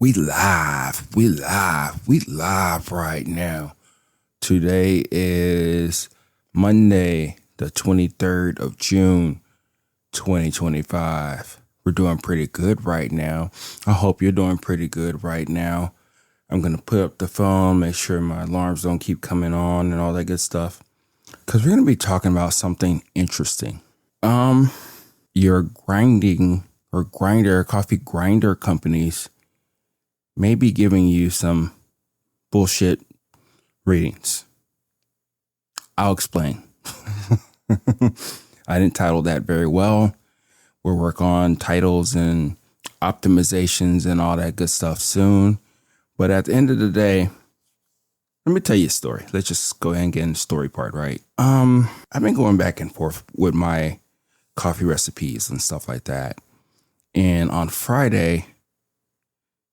We live right now. Today is Monday, the 23rd of June, 2025. We're doing pretty good right now. I hope you're doing pretty good right now. I'm going to put up the phone, make sure my alarms don't keep coming on and all that good stuff. Because we're going to be talking about something interesting. Your coffee grinder companies may be giving you some bullshit readings. I'll explain. I didn't title that very well. We'll work on titles and optimizations and all that good stuff soon. But at the end of the day, let me tell you a story. Let's just go ahead and get in the story part, right? I've been going back and forth with my coffee recipes and stuff like that. And on Friday,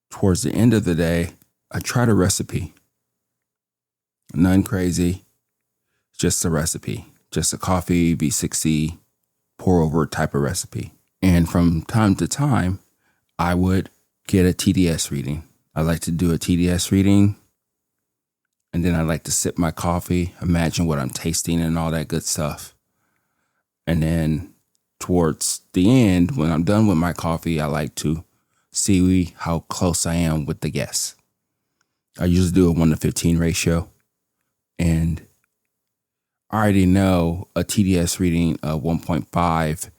towards the end of the day, I tried a recipe. None crazy, just a recipe, just a coffee V60 pour over type of recipe. And from time to time, I would get a TDS reading. I like to do a TDS reading, and then I like to sip my coffee, imagine what I'm tasting and all that good stuff. And then towards the end, when I'm done with my coffee, I like to see how close I am with the guests. I usually do a 1-to-15 ratio. And I already know a TDS reading of 1.5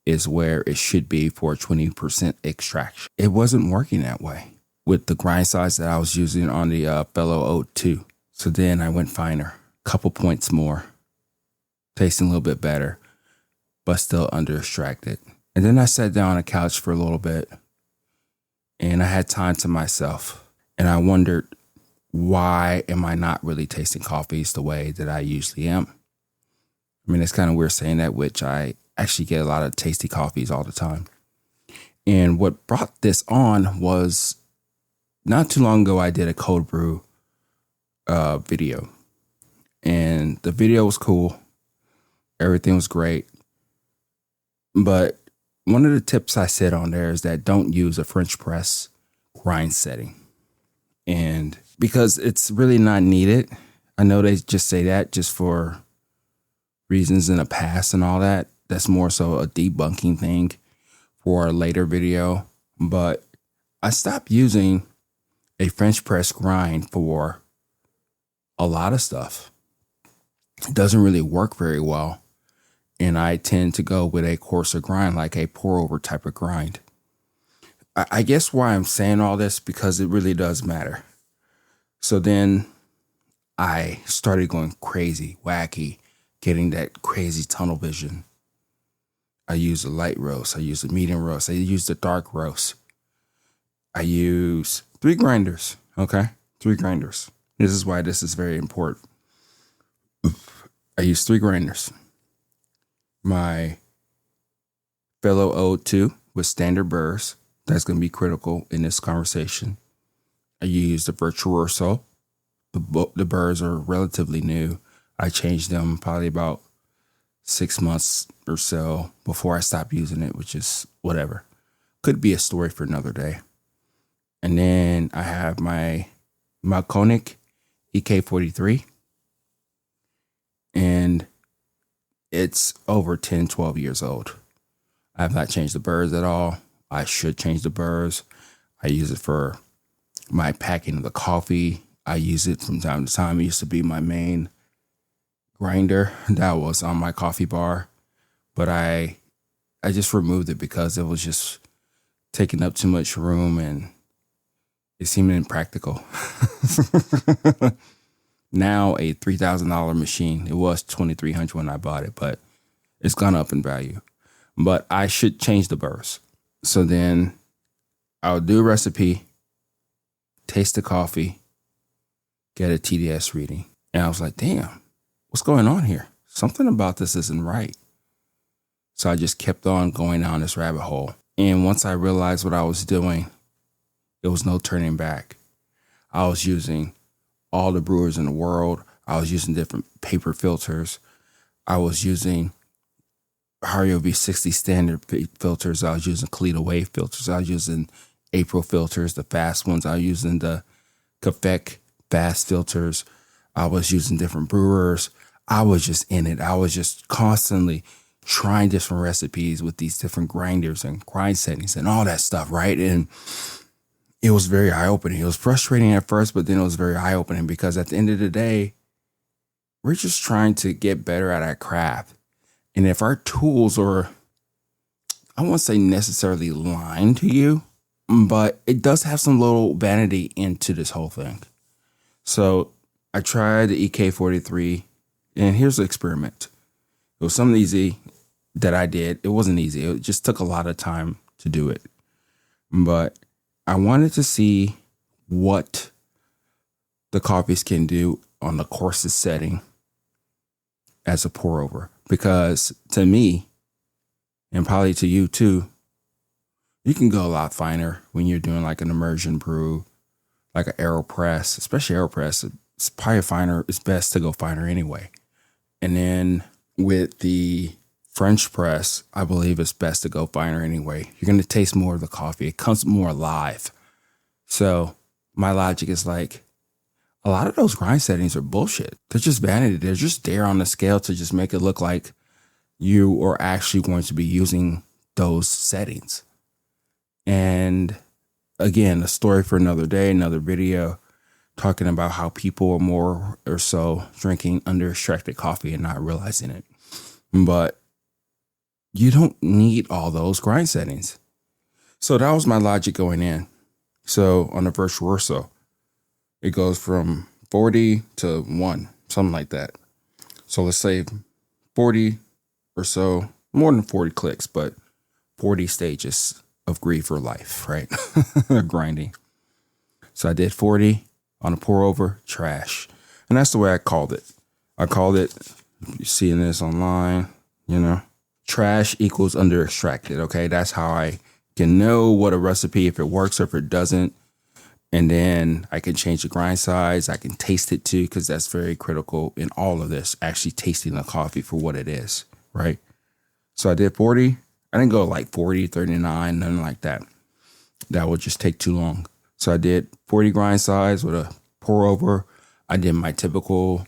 is where it should be for 20% extraction. It wasn't working that way with the grind size that I was using on the Fellow Ode 2. So then I went finer, couple points more, tasting a little bit better, but still under extracted. And then I sat down on the couch for a little bit, and I had time to myself, and I wondered, why am I not really tasting coffees the way that I usually am? I mean, it's kind of weird saying that, which I actually get a lot of tasty coffees all the time. And what brought this on was not too long ago, I did a cold brew video, and the video was cool. Everything was great. But one of the tips I said on there is that don't use a French press grind setting. And because it's really not needed. I know they just say that just for reasons in the past and all that. That's more so a debunking thing for a later video. But I stopped using a French press grind for a lot of stuff. It doesn't really work very well. And I tend to go with a coarser grind, like a pour over type of grind. I guess why I'm saying all this, because it really does matter. So then I started going crazy, wacky, getting that crazy tunnel vision. I use a light roast. I use a medium roast. I use the dark roast. I use 3 grinders. Okay. 3 grinders. This is why this is very important. I use 3 grinders. My Fellow Ode 2 with standard burrs. That's going to be critical in this conversation. I use the Virtuoso. The burrs are relatively new. I changed them probably about 6 months or so before I stopped using it, which is whatever. Could be a story for another day. And then I have my Mahlkönig EK43. And it's over 10, 12 years old. I have not changed the burrs at all. I should change the burrs. I use it for my packing of the coffee. I use it from time to time. It used to be my main grinder that was on my coffee bar. But I just removed it because it was just taking up too much room and it seemed impractical. Now a $3,000 machine. It was $2,300 when I bought it, but it's gone up in value. But I should change the burrs. So then I'll do a recipe, taste the coffee, get a TDS reading. And I was like, damn, what's going on here? Something about this isn't right. So I just kept on going down this rabbit hole. And once I realized what I was doing, there was no turning back. I was using all the brewers in the world. I was using different paper filters. I was using Hario V60 standard filters. I was using Kalita Wave filters. I was using April filters, the fast ones. I was using the Quebec fast filters. I was using different brewers. I was just in it. I was just constantly trying different recipes with these different grinders and grind settings and all that stuff, right? And it was very eye-opening. It was frustrating at first, but then it was very eye-opening because at the end of the day, we're just trying to get better at our craft. And if our tools are, I won't say necessarily lying to you, but it does have some little vanity into this whole thing. So I tried the EK43, and here's the experiment. It was something easy that I did. It wasn't easy. It just took a lot of time to do it. But I wanted to see what the coffees can do on the coarsest setting as a pour over. Because to me, and probably to you too, you can go a lot finer when you're doing like an immersion brew, like an AeroPress, especially AeroPress. It's probably finer. It's best to go finer anyway. And then with the French press, I believe it's best to go finer anyway. You're going to taste more of the coffee. It comes more alive. So my logic is like, a lot of those grind settings are bullshit. They're just vanity. They're just there on the scale to just make it look like you are actually going to be using those settings. And again, a story for another day, another video, talking about how people are more or so drinking under-extracted coffee and not realizing it. But you don't need all those grind settings. So that was my logic going in. So on the Virtuoso, it goes from 40 to 1, something like that. So let's say 40 or so, more than 40 clicks, but 40 stages of grief or life, right? Grinding. So I did 40 on a pour over, trash. And that's the way I called it. I called it, you're seeing this online, trash equals under extracted. Okay. That's how I can know what a recipe, if it works or if it doesn't. And then I can change the grind size. I can taste it too, because that's very critical in all of this, actually tasting the coffee for what it is, right? So I did 40. I didn't go like 40, 39, nothing like that. That would just take too long. So I did 40 grind size with a pour over. I did my typical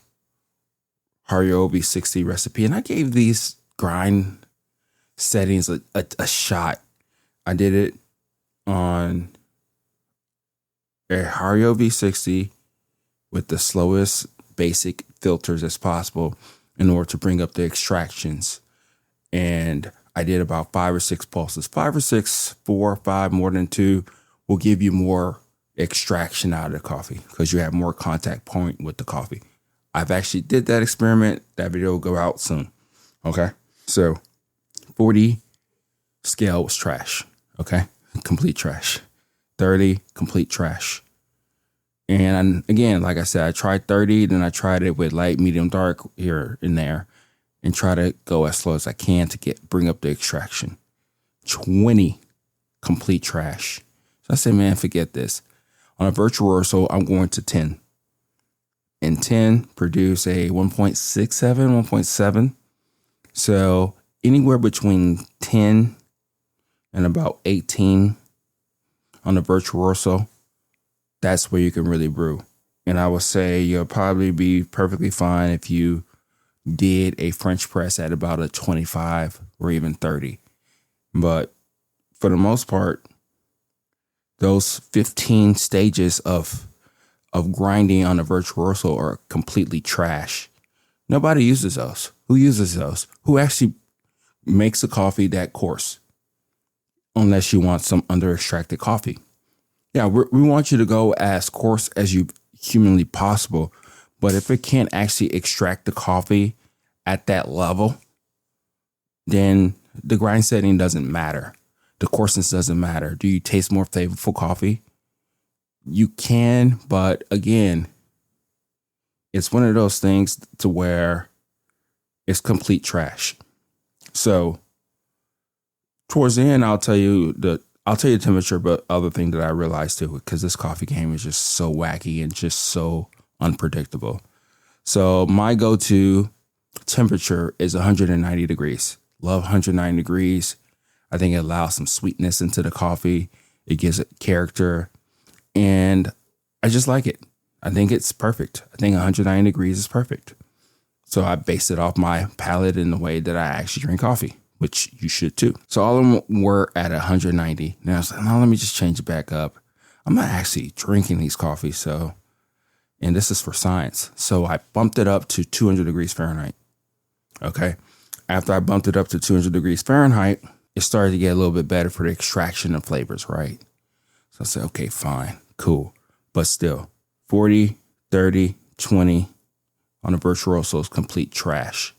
Hario V60 recipe, and I gave these grind settings a shot. I did it on a Hario V60 with the slowest basic filters as possible in order to bring up the extractions. And I did about 5 or 6 pulses. 5 or 6, 4 or 5, more than 2 will give you more extraction out of the coffee because you have more contact point with the coffee. I've actually did that experiment. That video will go out soon. Okay. So 40 scale was trash. Okay. Complete trash. 30, complete trash. And again, like I said, I tried 30, then I tried it with light, medium, dark here and there, and try to go as slow as I can to bring up the extraction. 20, complete trash. So I said, man, forget this. On a Virtuoso, I'm going to 10. And 10 produce a 1.67, 1.7. So anywhere between 10 and about 18 on the Virtuoso, that's where you can really brew. And I would say you'll probably be perfectly fine if you did a French press at about a 25 or even 30. But for the most part, those 15 stages of grinding on a Virtuoso are completely trash. Nobody uses those. Who uses those? Who actually makes a coffee that coarse? Unless you want some under extracted coffee. Yeah, we want you to go as coarse as you humanly possible. But if it can't actually extract the coffee at that level, then the grind setting doesn't matter. The coarseness doesn't matter. Do you taste more flavorful coffee? You can, but again, it's one of those things to where it's complete trash. So towards the end, I'll tell you the temperature, but other thing that I realized too, because this coffee game is just so wacky and just so unpredictable. So my go-to temperature is 190 degrees. Love 190 degrees. I think it allows some sweetness into the coffee. It gives it character, and I just like it. I think it's perfect. I think 190 degrees is perfect. So I base it off my palate and the way that I actually drink coffee, which you should too. So all of them were at 190. Now I was like, no, let me just change it back up. I'm not actually drinking these coffees, so, and this is for science. So I bumped it up to 200 degrees Fahrenheit. Okay. After I bumped it up to 200 degrees Fahrenheit, it started to get a little bit better for the extraction of flavors, right? So I said, okay, fine, cool. But still, 40, 30, 20 on the Virtuoso is complete trash.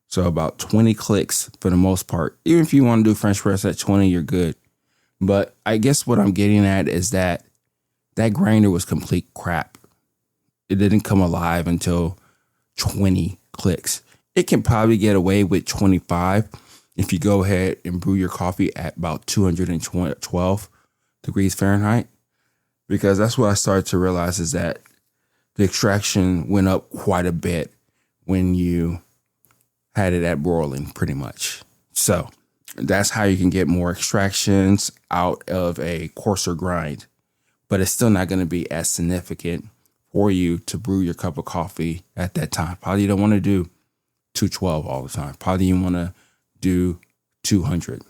So about 20 clicks for the most part. Even if you want to do French press at 20, you're good. But I guess what I'm getting at is that grinder was complete crap. It didn't come alive until 20 clicks. It can probably get away with 25 if you go ahead and brew your coffee at about 212 degrees Fahrenheit. Because that's what I started to realize is that the extraction went up quite a bit when you had it at boiling, pretty much. So that's how you can get more extractions out of a coarser grind. But it's still not going to be as significant for you to brew your cup of coffee at that time. Probably you don't want to do 212 all the time. Probably you want to do 200,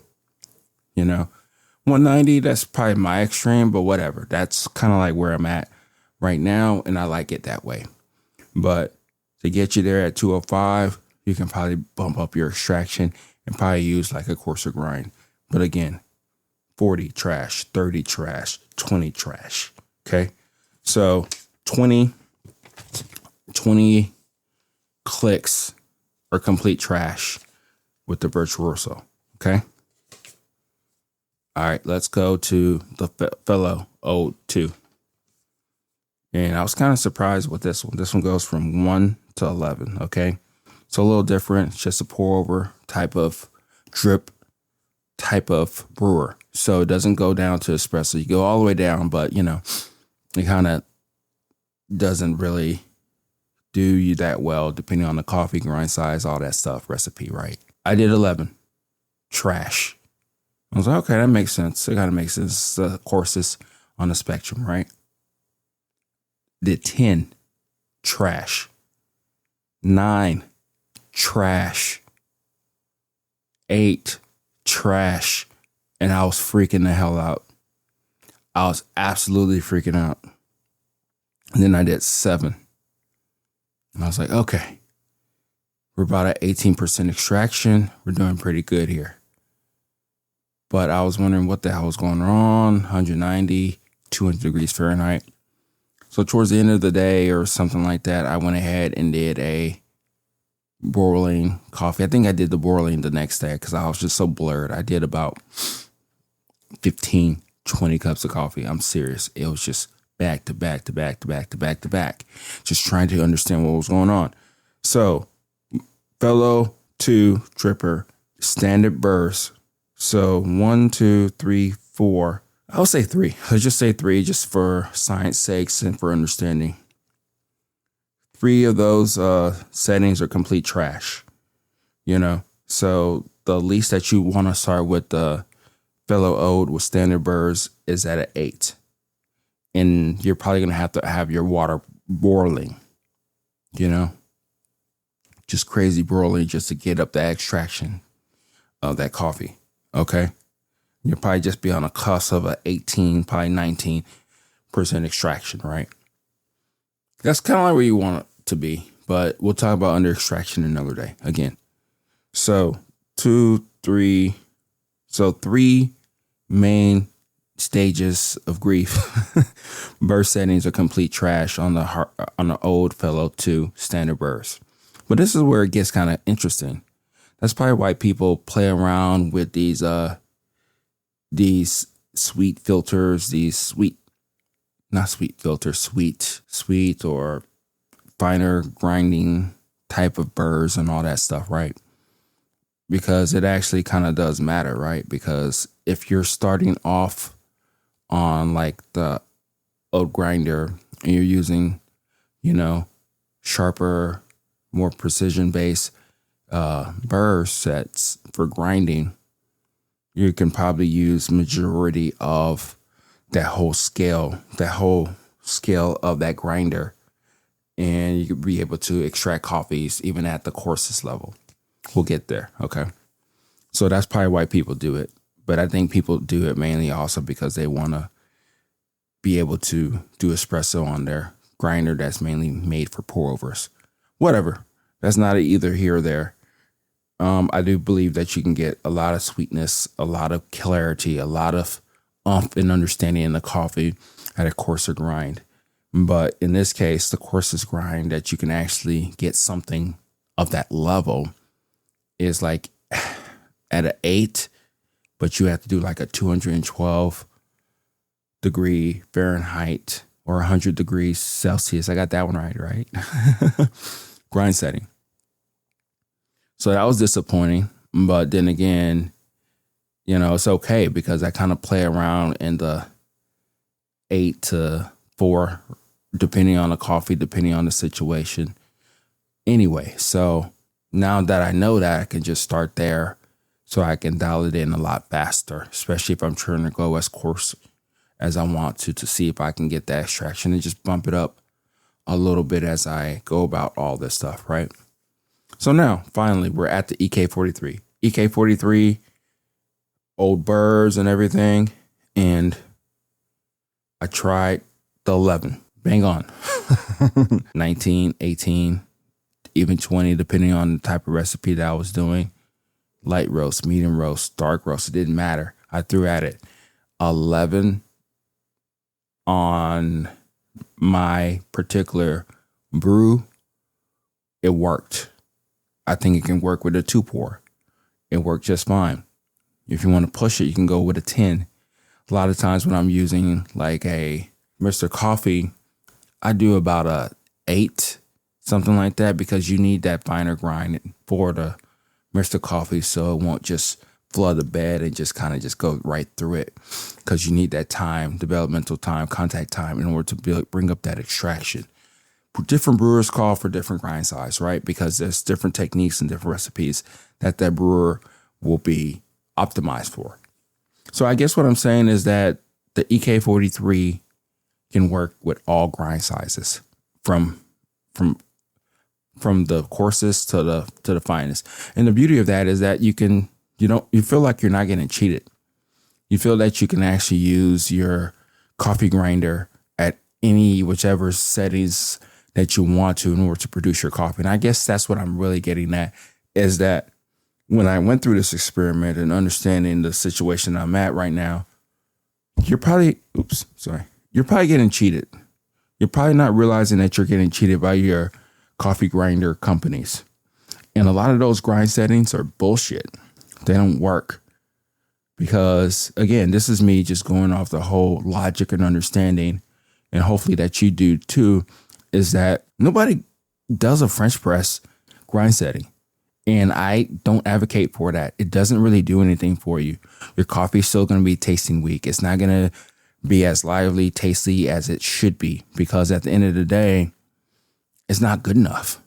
190, that's probably my extreme, but whatever. That's kind of like where I'm at right now, and I like it that way. But to get you there at 205, you can probably bump up your extraction and probably use like a coarser grind. But again, 40 trash, 30 trash, 20 trash. Okay. So 20 clicks are complete trash with the Virtuoso. Okay. All right, let's go to the Fellow Ode 2. And I was kind of surprised with this one. This one goes from 1 to 11, okay? So a little different. It's just a pour over type of drip type of brewer. So it doesn't go down to espresso. You go all the way down, but, it kind of doesn't really do you that well depending on the coffee grind size, all that stuff, recipe, right? I did 11. Trash. I was like, okay, that makes sense. It kind of makes sense. It's the coarsest on the spectrum, right? Did 10. Trash. 9. Trash. 8. Trash. And I was freaking the hell out. I was absolutely freaking out. And then I did 7. And I was like, okay, we're about at 18% extraction. We're doing pretty good here. But I was wondering what the hell was going on. 190, 200 degrees Fahrenheit. So towards the end of the day or something like that, I went ahead and did a boiling coffee. I think I did the boiling the next day because I was just so blurred. I did about 15, 20 cups of coffee. I'm serious. It was just back to back to back to back to back to back. Just trying to understand what was going on. So Fellow 2 dripper, standard burrs. So 1, 2, 3, 4. I'll say 3. Let's just say 3 just for science sakes and for understanding. 3 of those settings are complete trash, So the least that you want to start with the Fellow Ode with standard burrs is at an 8. And you're probably going to have your water boiling, just crazy boiling just to get up the extraction of that coffee. Okay. You'll probably just be on a cusp of a 18, probably 19% extraction, right? That's kind of like where you want it to be, but we'll talk about under extraction another day again. So 3 main stages of grief. Burst settings are complete trash on the old Fellow 2 standard burst. But this is where it gets kind of interesting. That's probably why people play around with these sweet filters, sweet or finer grinding type of burrs and all that stuff, right? Because it actually kind of does matter, right? Because if you're starting off on like the oat grinder and you're using, sharper, more precision based burr sets for grinding, you can probably use majority of that whole scale of that grinder, and you could be able to extract coffees even at the coarsest level. We'll get there. Okay. So that's probably why people do it. But I think people do it mainly also because they want to be able to do espresso on their grinder that's mainly made for pour overs. Whatever. That's not either here or there. I do believe that you can get a lot of sweetness, a lot of clarity, a lot of oomph and understanding in the coffee at a coarser grind. But in this case, the coarsest grind that you can actually get something of that level is like at an 8, but you have to do like a 212 degree Fahrenheit or 100 degrees Celsius. I got that one right? Grind setting. So that was disappointing. But then again, it's okay because I kind of play around in the 8 to 4, depending on the coffee, depending on the situation. Anyway, so now that I know that, I can just start there so I can dial it in a lot faster, especially if I'm trying to go as coarse as I want to see if I can get that extraction and just bump it up a little bit as I go about all this stuff, right? So now, finally, we're at the EK43. EK43, old burrs and everything, and I tried the 11. Bang on. 19, 18, even 20, depending on the type of recipe that I was doing. Light roast, medium roast, dark roast, it didn't matter. I threw at it 11 on my particular brew. It worked. I think it can work with a 2-pour. It worked just fine. If you want to push it, you can go with a 10. A lot of times when I'm using like a Mr. Coffee, I do about a 8, something like that, because you need that finer grind for the Mr. Coffee so it won't just flood the bed and just kind of just go right through it, because you need that time, developmental time, contact time in order to bring up that extraction. Different brewers call for different grind size, right? Because there's different techniques and different recipes that brewer will be optimized for. So I guess what I'm saying is that the EK43 can work with all grind sizes, from the coarsest to the finest. And the beauty of that is that you feel like you're not getting cheated. You feel that you can actually use your coffee grinder at whichever settings that you want to in order to produce your coffee. And I guess that's what I'm really getting at, is that when I went through this experiment and understanding the situation I'm at right now, you're probably getting cheated. You're probably not realizing that you're getting cheated by your coffee grinder companies. And a lot of those grind settings are bullshit. They don't work. Because again, this is me just going off the whole logic and understanding, and hopefully that you do too, is that nobody does a French press grind setting. And I don't advocate for that. It doesn't really do anything for you. Your coffee is still going to be tasting weak. It's not going to be as lively, tasty as it should be, because at the end of the day, it's not good enough.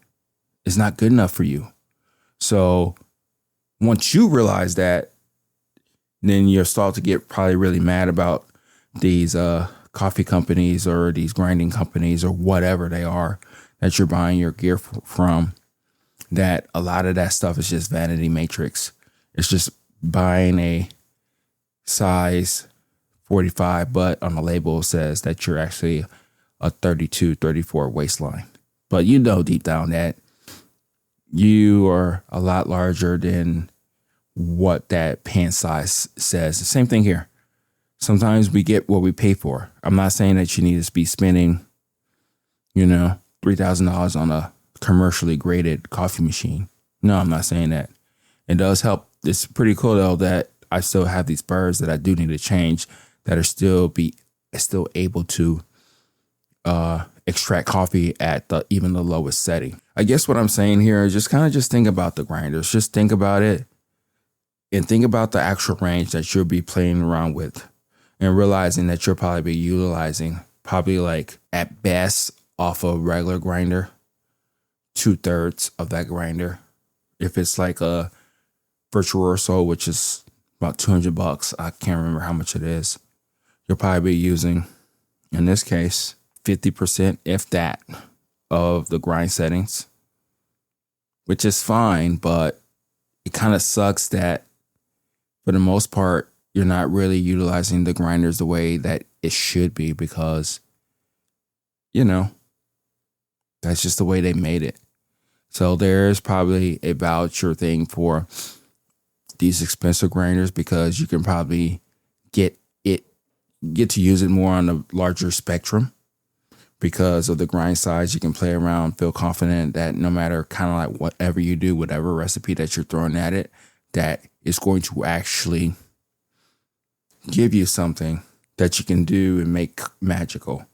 It's not good enough for you. So once you realize that, then you'll start to get probably really mad about these coffee companies or these grinding companies or whatever they are that you're buying your gear from. That a lot of that stuff is just vanity matrix. It's just buying a size 45, but on the label it says that you're actually a 32, 34 waistline. But deep down that you are a lot larger than what that pant size says. The same thing here. Sometimes we get what we pay for. I'm not saying that you need to be spending, $3,000 on a commercially graded coffee machine. No, I'm not saying that. It does help. It's pretty cool though that I still have these burrs that I do need to change that are still able to extract coffee at even the lowest setting. I guess what I'm saying here is just think about the grinders. Just think about it and think about the actual range that you'll be playing around with, and realizing that you'll probably be utilizing like at best off a regular grinder, 2/3 of that grinder. If it's like a Virtuoso, which is about $200. I can't remember how much it is. You'll probably be using, in this case, 50%, if that, of the grind settings, which is fine, but it kind of sucks that for the most part, you're not really utilizing the grinders the way that it should be because, that's just the way they made it. So there's probably a voucher thing for these expensive grinders because you can probably get to use it more on a larger spectrum because of the grind size. You can play around, feel confident that no matter kind of like whatever you do, whatever recipe that you're throwing at it, that it's going to actually give you something that you can do and make magical.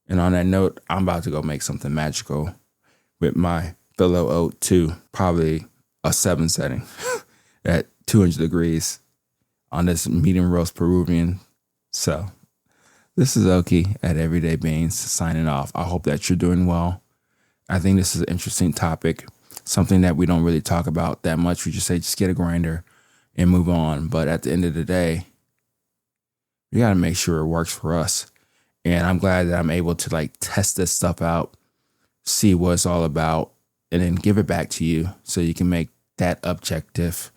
And on that note, I'm about to go make something magical with my Fellow Ode 2, probably a 7 setting at 200 degrees on this medium roast Peruvian. So this is Oki at Everyday Beans signing off. I hope that you're doing well. I think this is an interesting topic, something that we don't really talk about that much. We just say, just get a grinder and move on. But at the end of the day, we got to make sure it works for us. And I'm glad that I'm able to test this stuff out, see what it's all about, and then give it back to you so you can make that objective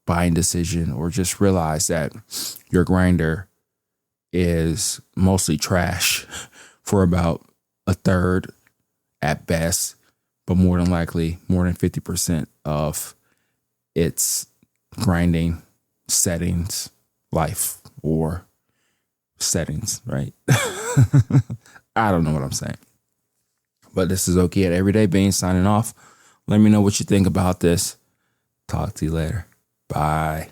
buying decision or just realize that your grinder is mostly trash for about a third at best, but more than likely more than 50% of its grinding settings, life or settings, right? I don't know what I'm saying. But this is Oki at Everyday Beans signing off. Let me know what you think about this. Talk to you later. Bye.